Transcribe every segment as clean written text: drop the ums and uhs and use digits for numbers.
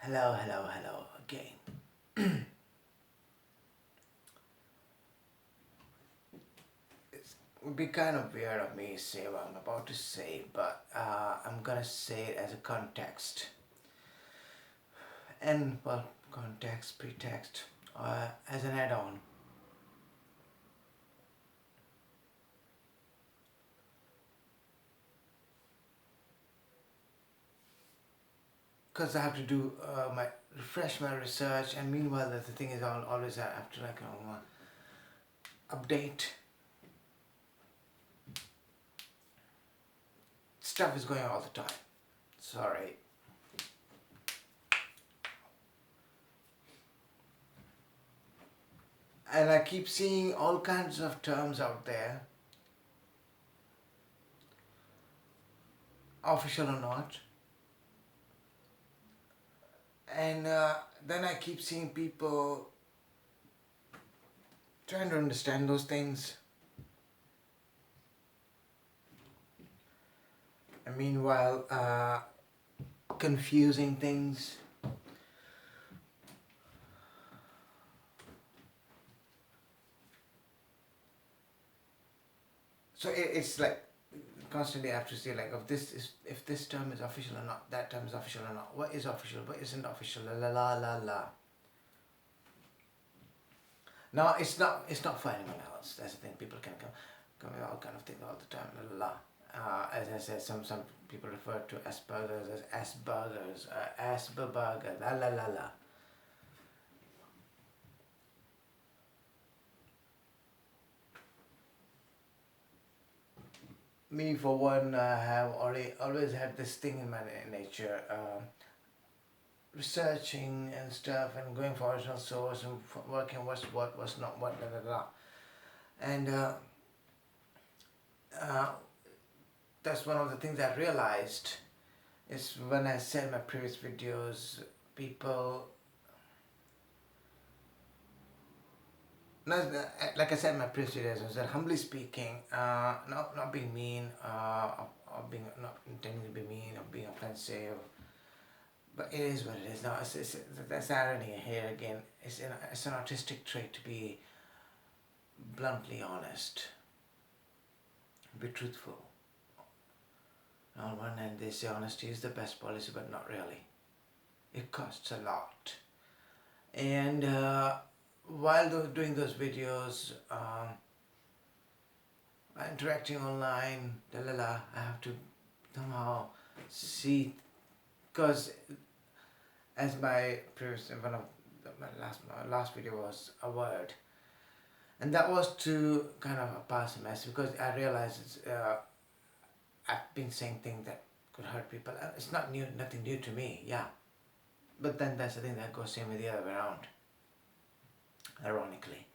Hello again. It would be kind of weird of me to say what I'm about to say, but I'm gonna say it as a context. And, well, context, pretext, as an add on. Because I have to do refresh my research, and meanwhile, the thing is, always I have to update. Stuff is going all the time. Sorry. And I keep seeing all kinds of terms out there, official or not. And then I keep seeing people trying to understand those things. And meanwhile, confusing things. So it's like constantly I have to say, like, if this term is official or not, that term is official or not, what is official, what isn't official, la. No, it's not for anyone else. That's the thing. People can come with all kind of things all the time, la. As I said, some people refer to Asperger's as Asperger's, Asperger, la. Me, for one, have always had this thing in my nature, researching and stuff, and going for original source and working what's not what, la. And that's one of the things I realized is when I said my previous videos, people, like I said in my previous videos, I said, humbly speaking, not being mean, or being not intending to be mean or being offensive, but it is what it is. Now, that's irony here again. It's an artistic trait to be bluntly honest, be truthful. On one hand, they say honesty is the best policy, but not really. It costs a lot. And while doing those videos, interacting online, I have to somehow see, because as my previous, one of my last video was a word, and that was to kind of pass a message, because I realized I've been saying things that could hurt people. It's nothing new to me, yeah. But then that's the thing that goes same with the other way around, ironically.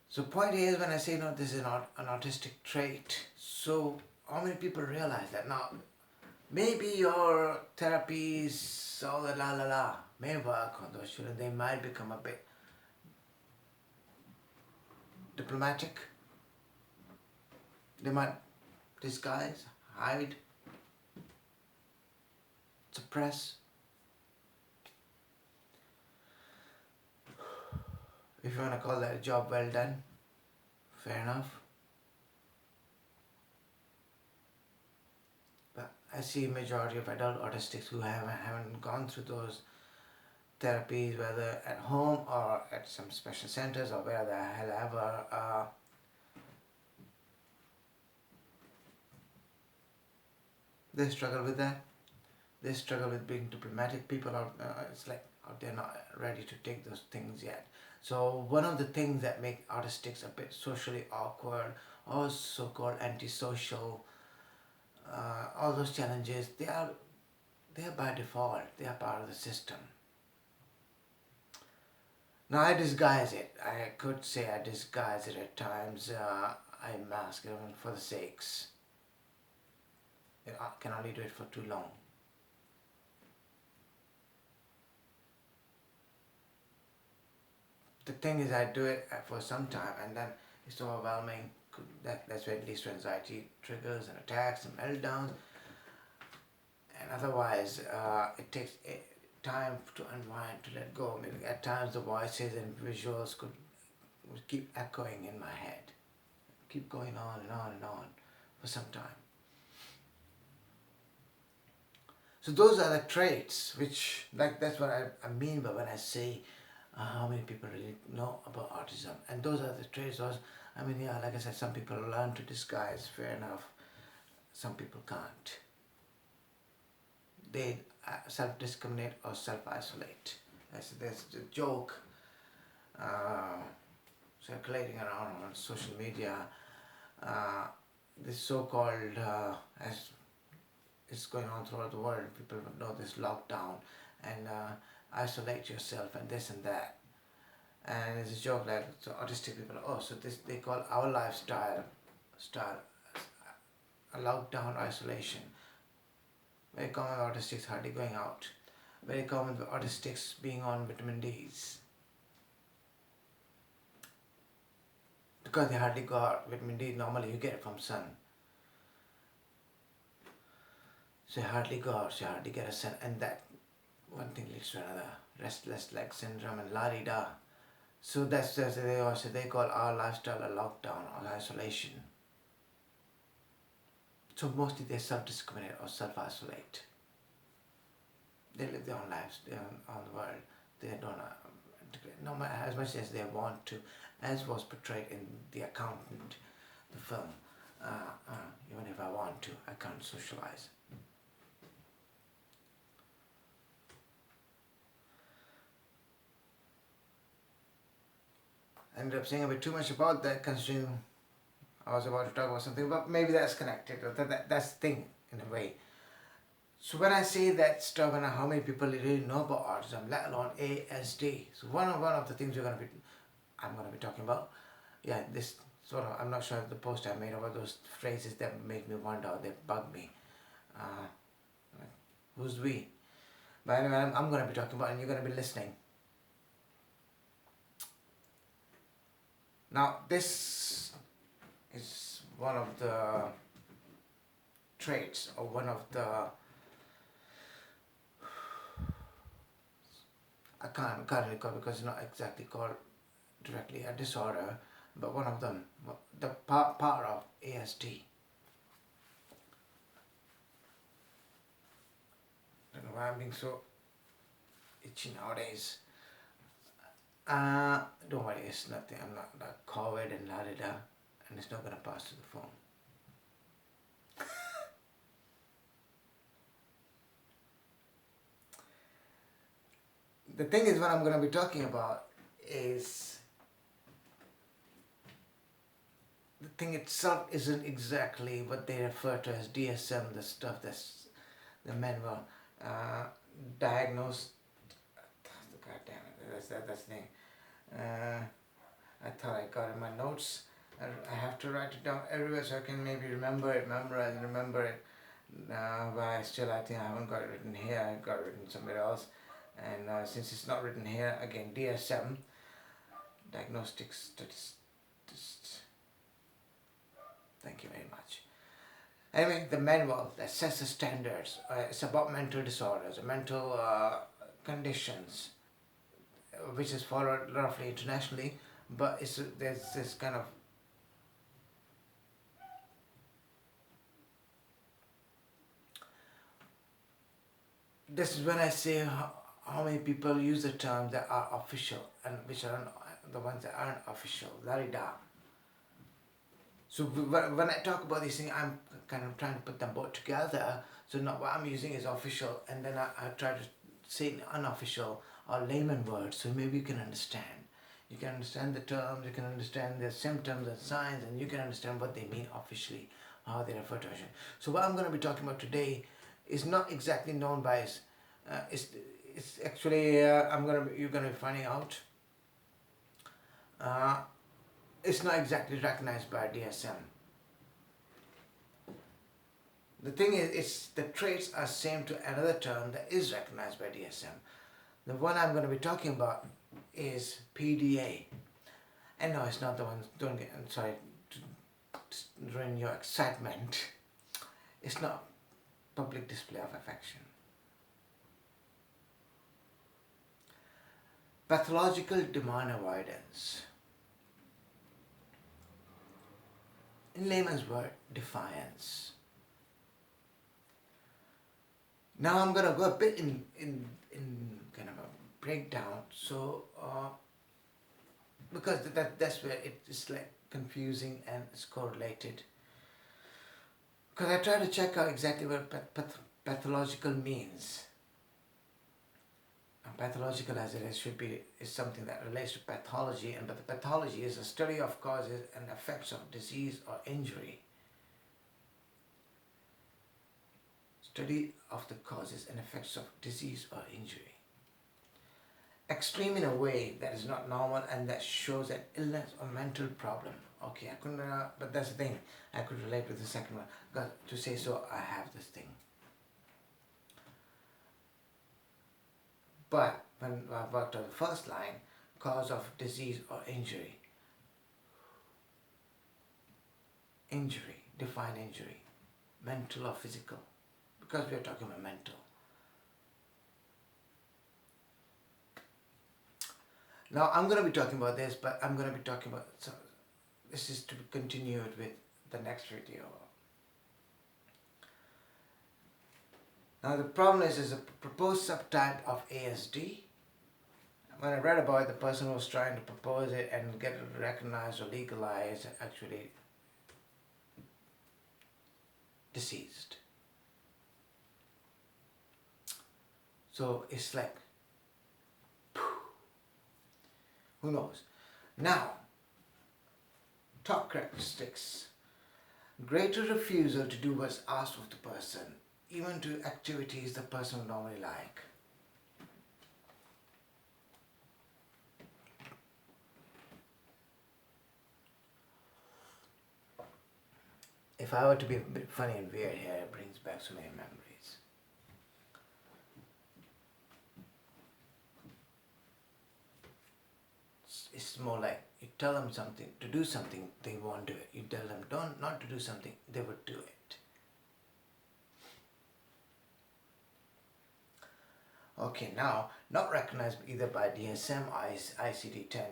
So point is, when I say no, this is not an autistic trait, so how many people realize that? Now, maybe your therapies, all the la may work on those children. They might become a bit diplomatic. They might disguise, hide, suppress. If you want to call that a job well done, fair enough. But I see a majority of adult autistics who haven't gone through those therapies, whether at home or at some special centers or where the hell ever. They struggle with that. They struggle with being diplomatic. People are, it's like, they're not ready to take those things yet. So one of the things that make autistics a bit socially awkward, or so-called antisocial, all those challenges, they are by default. They are part of the system. Now I disguise it. I could say I disguise it at times. I mask it for the sakes. I can only do it for too long. The thing is, I do it for some time, and then it's overwhelming. That's where it leads to anxiety triggers and attacks and meltdowns. And otherwise it takes time to unwind, to let go. Maybe at times the voices and visuals would keep echoing in my head, keep going on and on and on for some time. So those are the traits which, like, that's what I mean by when I say how many people really know about autism. And those are the traits. Yeah, like I said, some people learn to disguise, fair enough. Some people can't. They self-discriminate or self-isolate. There's a joke circulating around on social media. This so-called, as it's going on throughout the world, people know this lockdown and isolate yourself and this and that. And it's a joke like, so autistic people, so this they call our lifestyle a lockdown isolation. Very common with autistics hardly going out. Very common with autistics being on vitamin D's. Because they hardly go out. Vitamin D normally you get it from sun. So you hardly go out, so you hardly get a sun, and that one thing leads to another. Restless leg syndrome and la-di-da. So that's they call our lifestyle a lockdown or isolation. So mostly they self-discriminate or self-isolate. They live their own lives, their own world. They don't integrate, no matter as much as they want to, as was portrayed in The Accountant, the film. Even if I want to, I can't socialize. I ended up saying a bit too much about that, considering I was about to talk about something, but maybe that's connected. That's the thing, in a way. So when I say that stuff and how many people really know about autism, let alone ASD. So one of the things I'm going to be talking about, this sort of, I'm not sure if the post I made about those phrases that make me wonder, they bug me. Who's we? But anyway, I'm going to be talking about, and you're going to be listening. Now, this is one of the traits, or one of the, I can't recall because it's not exactly called directly a disorder, but one of them, the part of ASD. I don't know why I'm being so itchy nowadays. Don't worry, it's nothing. I'm not like COVID and la-da-da, and it's not going to pass through the phone. The thing is, what I'm going to be talking about is, the thing itself isn't exactly what they refer to as DSM, the stuff that's the men were diagnosed. God damn it, that's the thing. I thought I got it in my notes. I have to write it down everywhere so I can maybe remember it. But I think I haven't got it written here. I got it written somewhere else. And since it's not written here, again, DSM, Diagnostic Statistician. Thank you very much. Anyway, the manual that sets the standards. It's about mental disorders, mental conditions, which is followed roughly internationally, but there's this kind of this is when I say how many people use the terms that are official and which are the ones that aren't official. La-di-da. So when I talk about these things, I'm kind of trying to put them both together. So not what I'm using is official, and then I try to say unofficial or layman words, so maybe you can understand. You can understand the terms, you can understand their symptoms and signs, and you can understand what they mean officially, how they refer to it. So what I'm going to be talking about today is not exactly known by it's actually you're going to be finding out. It's not exactly recognized by DSM. The thing is, the traits are same to another term that is recognized by DSM. The one I'm going to be talking about is PDA. And no, it's not the one, I'm sorry to ruin your excitement. It's not public display of affection. Pathological demand avoidance. In layman's word, defiance. Now I'm gonna go a bit in kind of a breakdown. So because that's where it's like confusing and it's correlated. Because I try to check out exactly what pathological means. And pathological as it is is something that relates to pathology, and but the pathology is a study of causes and effects of disease or injury. Study of the causes and effects of disease or injury. Extreme in a way that is not normal and that shows an illness or mental problem. Okay, I couldn't, but that's the thing. I could relate with the second one. Because to say so, I have this thing. But when I worked on the first line, cause of disease or injury. Injury, define injury. Mental or physical. Because we are talking about mental. Now I'm going to be talking about this, but I'm going to be talking about, so this is to be continued with the next video. Now the problem is a proposed subtype of ASD. When I read about it, the person who was trying to propose it and get it recognized or legalized actually deceased. So it's like, who knows? Now, top characteristics. Greater refusal to do what's asked of the person, even to activities the person would normally like. If I were to be a bit funny and weird here, it brings back so many memories. It's more like you tell them something, to do something, they won't do it. You tell them not to do something, they would do it. Okay, now, not recognized either by DSM or ICD-10.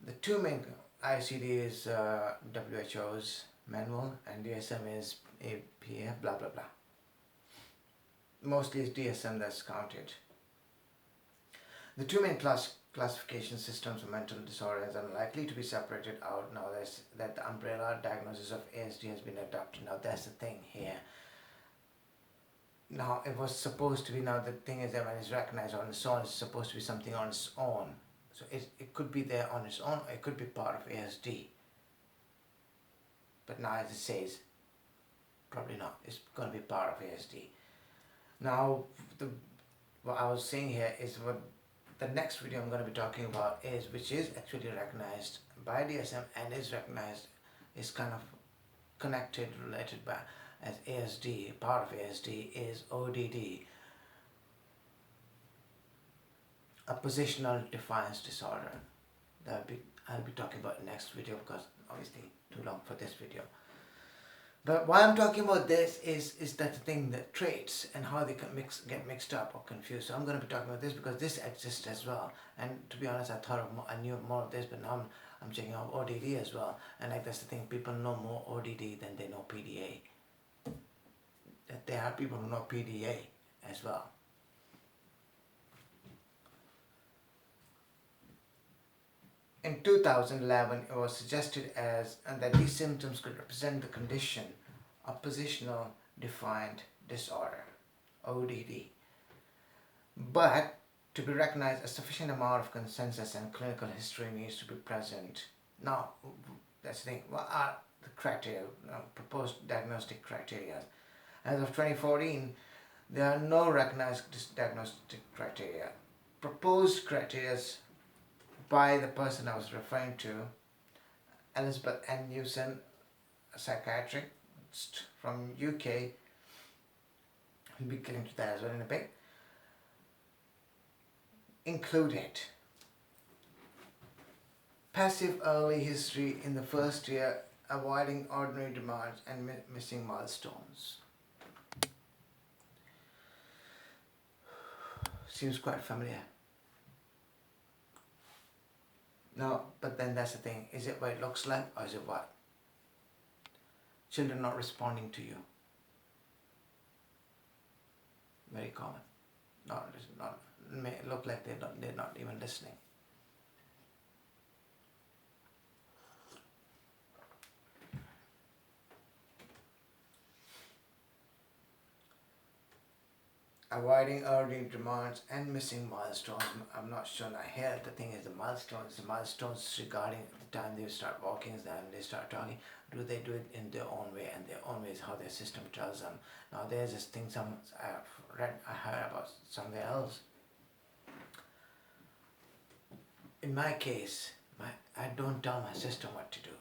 The two main, ICD is WHO's manual and DSM is APA, blah blah blah. Mostly it's DSM that's counted. The two main classification systems of mental disorders are likely to be separated out now that the umbrella diagnosis of ASD has been adopted. Now that's the thing here. Now it was supposed to be, now the thing is that when it's recognized on its own, it's supposed to be something on its own. So it could be there on its own, or it could be part of ASD. But now as it says, probably not. It's going to be part of ASD. Now what I was saying here is what the next video I'm going to be talking about is, which is actually recognized by DSM and is recognized, is kind of connected, related by as ASD, part of ASD is ODD, Oppositional Defiant Disorder. I'll be talking about in the next video because obviously too long for this video. But why I'm talking about this is that the thing, that traits and how they can get mixed up or confused. So I'm going to be talking about this because this exists as well. And to be honest, I knew more of this, but now I'm checking out ODD as well. And like that's the thing, people know more ODD than they know PDA. That there are people who know PDA as well. In 2011, it was suggested that these symptoms could represent the condition Oppositional Defiant Disorder, ODD. But to be recognized, a sufficient amount of consensus and clinical history needs to be present. Now, that's the thing. What are the criteria, proposed diagnostic criteria? As of 2014, there are no recognized diagnostic criteria. Proposed criteria by the person I was referring to, Elizabeth N. Newson, a psychiatrist from UK, I'll be getting to that as well in a bit, included passive early history in the first year, avoiding ordinary demands and missing milestones. seems quite familiar. No, but then that's the thing. Is it what it looks like, or is it what? Children not responding to you. Very common. Not may look like they're not even listening. Avoiding urgent demands and missing milestones. I'm not sure. Here the thing is the milestones regarding the time they start walking, then they start talking. Do they do it in their own way? And their own way is how their system tells them. Now there's this thing I heard about somewhere else. In my case, I don't tell my system what to do.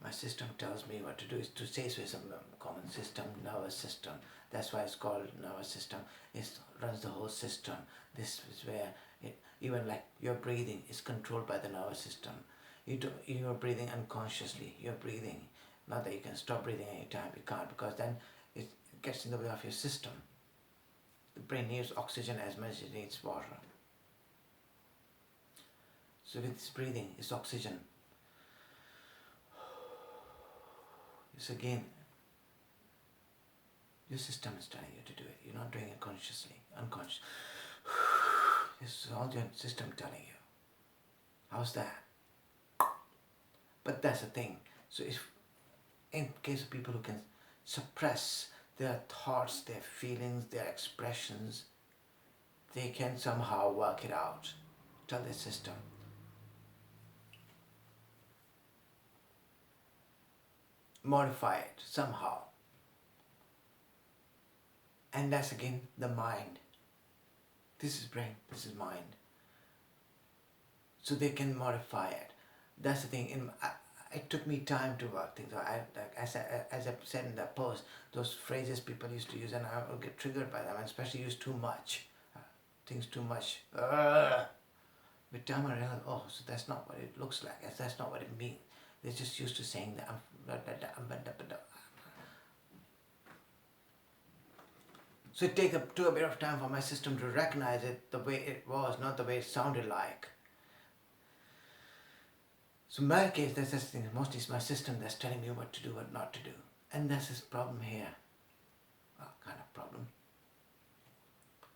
My system tells me what to do. Is to say so. It's a common system, nervous system. That's why it's called nervous system. It runs the whole system. This is where even like your breathing is controlled by the nervous system. You're breathing unconsciously. You're breathing. Not that you can stop breathing anytime. You can't, because then it gets in the way of your system. The brain needs oxygen as much as it needs water. So with this breathing, it's oxygen. It's again, your system is telling you to do it. You're not doing it consciously, unconscious. It's all your system telling you. How's that? But that's the thing. So if, in case of people who can suppress their thoughts, their feelings, their expressions, they can somehow work it out. Tell their system. Modify it somehow. And that's again the mind. This is brain, this is mind. So they can modify it. That's the thing. It took me time to work things out. As I said in that post, those phrases people used to use, and I would get triggered by them, and especially use too much. Things too much. With time I realized, oh, so that's not what it looks like. That's not what it means. They're just used to saying that. So it took a bit of time for my system to recognize it the way it was, not the way it sounded like. So in my case, that's the thing. Mostly it's my system that's telling me what to do, what not to do. And that's this problem here. Well, kind of problem.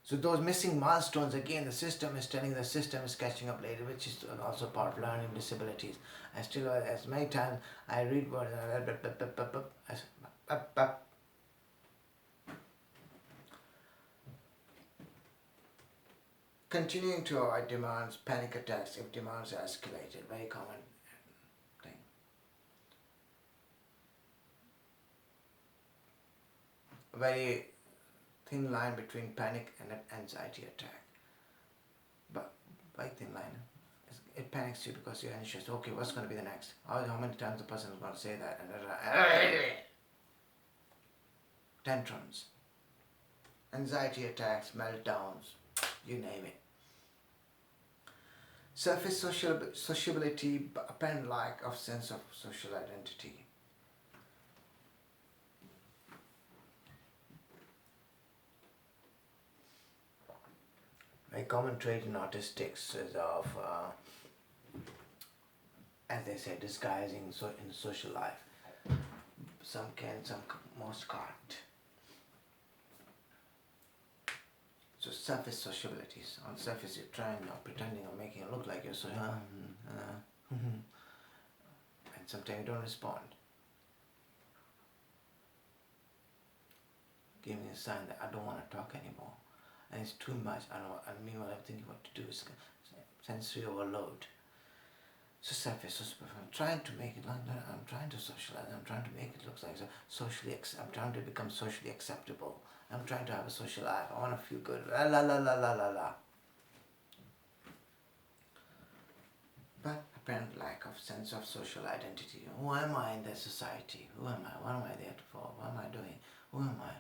So those missing milestones, again, the system is catching up later, which is also part of learning disabilities. I still, as many times I read words, continuing to avoid demands, panic attacks if demands are escalated, very common thing. A very thin line between panic and an anxiety attack. But very thin line. It panics you because you're anxious. Okay, what's going to be the next? How many times the person is going to say that? Tantrums, anxiety attacks, meltdowns, you name it. Surface sociability, apparent lack of sense of social identity. A common trait in autistics is of, as they say, disguising in social life. Some can, most can't. So surface sociabilities. On the surface you're trying or pretending or making it look like you're social. And sometimes you don't respond. Giving a sign that I don't want to talk anymore. And it's too much. And meanwhile I'm thinking what to do is sensory overload. So surface, I'm trying to make it like that. I'm trying to socialize. I'm trying to make it look like I'm trying to become socially acceptable. I'm trying to have a social life. I want to feel good. La la la la la la la. But apparent lack of sense of social identity. Who am I in that society? Who am I? What am I there for? What am I doing? Who am I?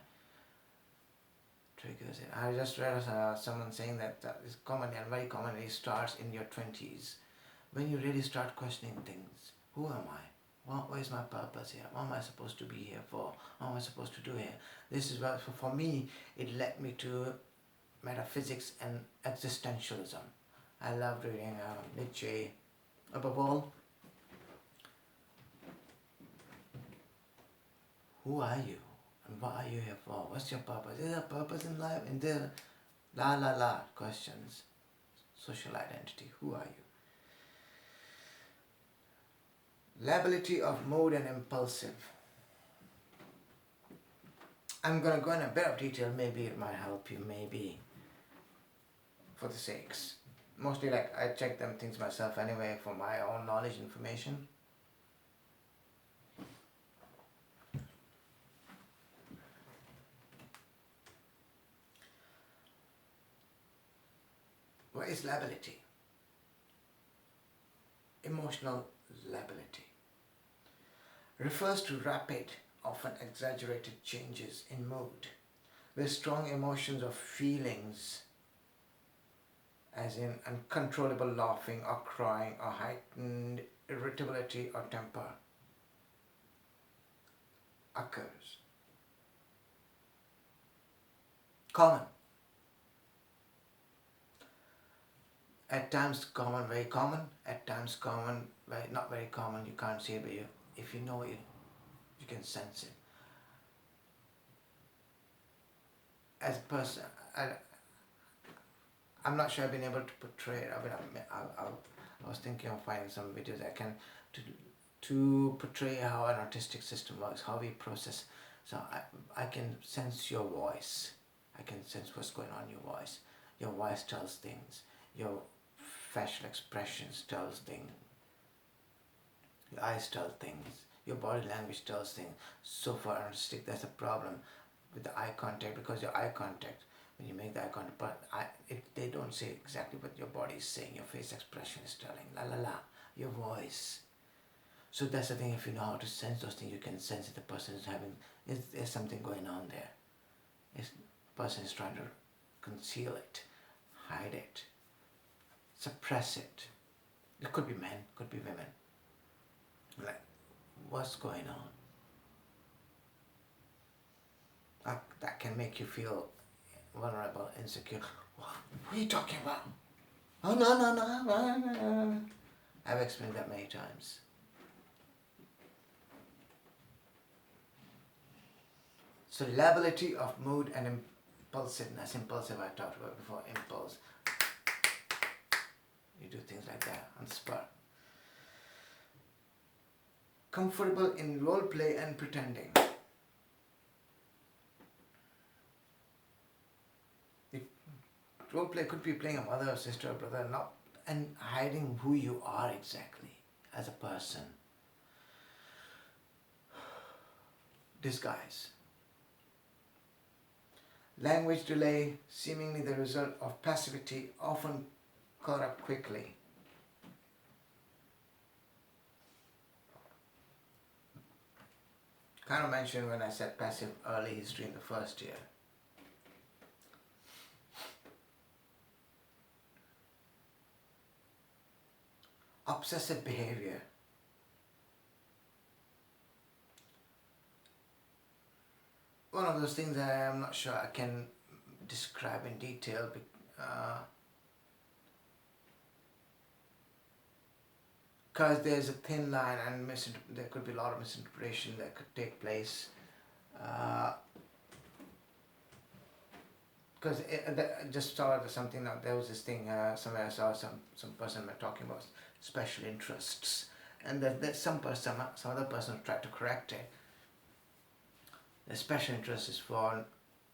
Triggers it. I just read someone saying that it's common and very commonly starts in your 20s. When you really start questioning things. Who am I? What is my purpose here? What am I supposed to be here for? What am I supposed to do here? This is what, for me, it led me to metaphysics and existentialism. I loved reading Nietzsche. Above all, who are you and what are you here for? What's your purpose? Is there a purpose in life? And there, la questions. Social identity. Who are you? Lability of mood and impulsive. I'm gonna go in a bit of detail. Maybe it might help you. Maybe for the sakes. Mostly, like, I check them things myself anyway for my own knowledge, information. What is lability? Emotional lability refers to rapid, often exaggerated changes in mood, with strong emotions or feelings, as in uncontrollable laughing or crying or heightened irritability or temper, occurs. Common. At times common, very common. At times common, not very common. You can't see it, but if you know it, you can sense it. As a person, I'm not sure I've been able to portray it. I was thinking of finding some videos I can to portray how an autistic system works, how we process. So I can sense your voice. I can sense what's going on in your voice. Your voice tells things. Your facial expressions tells things. Your eyes tell things. Your body language tells things. So for autistic, there's a problem with the eye contact, because your eye contact, when you make the eye contact, but they don't say exactly what your body is saying. Your face expression is telling, your voice. So that's the thing. If you know how to sense those things, you can sense that the person is having, there's something going on there. The person is trying to conceal it, hide it, suppress it. It could be men, could be women. Like, what's going on? That can make you feel vulnerable, insecure. What are you talking about? Oh, no. I've explained that many times. So lability of mood and impulsiveness. Impulsive, I talked about before. Impulse. You do things like that on the spot. Comfortable in role play and pretending. Role play could be playing a mother, sister, brother, and hiding who you are exactly as a person. Disguise. Language delay, seemingly the result of passivity, often caught up quickly. Kind of mentioned when I said passive early history in the first year. Obsessive behavior. One of those things that I'm not sure I can describe in detail, because there's a thin line and there could be a lot of misinterpretation that could take place. Because I just saw something, there was this thing, somewhere I saw some person talking about special interests, and that some other person tried to correct it. The special interest is for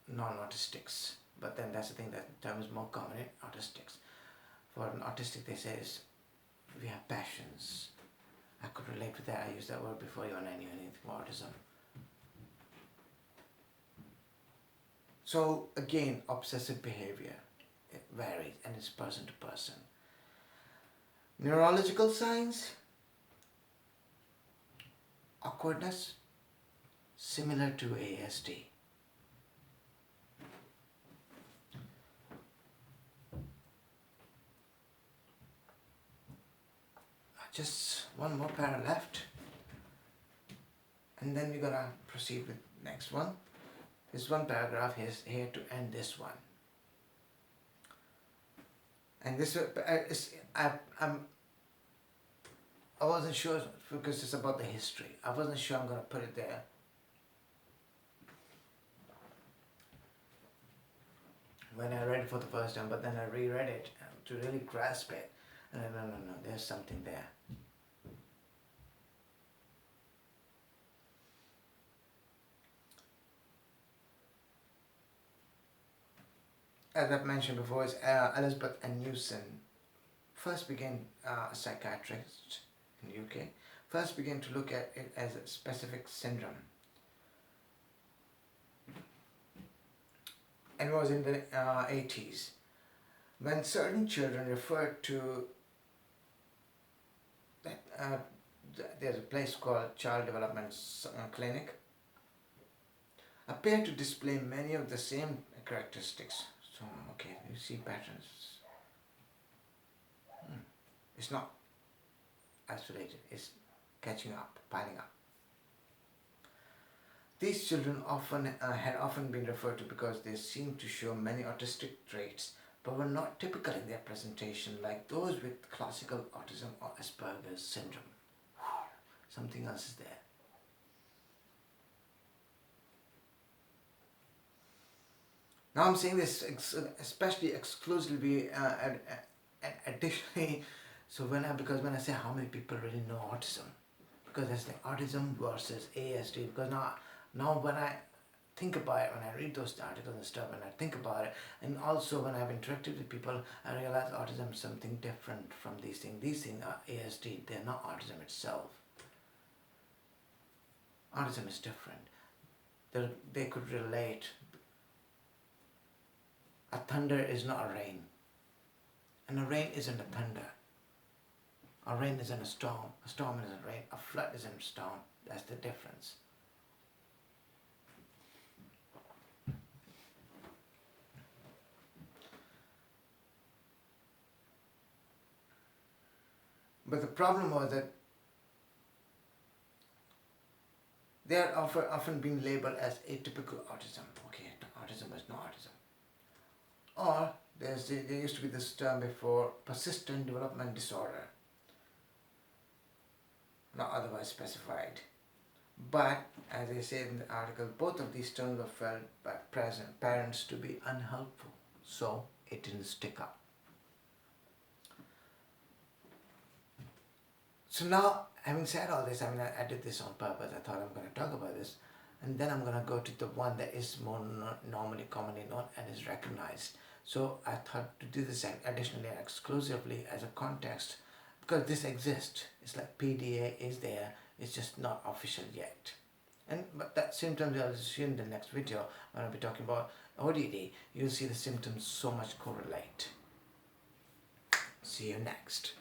non-autistics, but then that's the thing, that term is more common in autistics. For an autistic, they say we have passions. I could relate with that. I used that word before, when I knew anything about autism. So again, obsessive behavior, it varies and it's person to person. Neurological signs, awkwardness, similar to ASD. Just one more para left, and then we're gonna proceed with next one. This one paragraph is here to end this one. And this I wasn't sure because it's about the history. I wasn't sure I'm going to put it there. When I read it for the first time, but then I reread it to really grasp it. And no, there's something there. As I've mentioned before, is Elizabeth and Newson first began, a psychiatrist in the UK, first began to look at it as a specific syndrome. And it was in the 80s when certain children referred to that there's a place called Child Development Clinic appear to display many of the same characteristics. So, okay, you see patterns. It's not isolated, it's catching up, piling up. These children had often been referred to because they seemed to show many autistic traits but were not typical in their presentation like those with classical autism or Asperger's syndrome. Something else is there. Now I'm saying this especially exclusively and additionally, so because when I say how many people really know autism, because there's like autism versus ASD, because now when I think about it, when I read those articles and stuff, and I think about it, and also when I've interacted with people, I realize autism is something different from these things. These things are ASD, they're not autism itself. Autism is different. They could relate. A thunder is not a rain. And a rain isn't a thunder. A rain isn't a storm. A storm isn't rain. A flood isn't a storm. That's the difference. But the problem was that they are often being labeled as atypical autism. Okay, autism is not autism. Or there used to be this term before, persistent development disorder, not otherwise specified. But as I said in the article, both of these terms were felt by parents to be unhelpful, so it didn't stick up. So now, having said all this, I did this on purpose. I thought I'm going to talk about this, and then I'm going to go to the one that is more commonly known and is recognized. So I thought to do this additionally and exclusively as a context, because this exists. It's like PDA is there, it's just not official yet. But that symptoms, I'll see in the next video when I'll be talking about ODD, you'll see the symptoms so much correlate. See you next.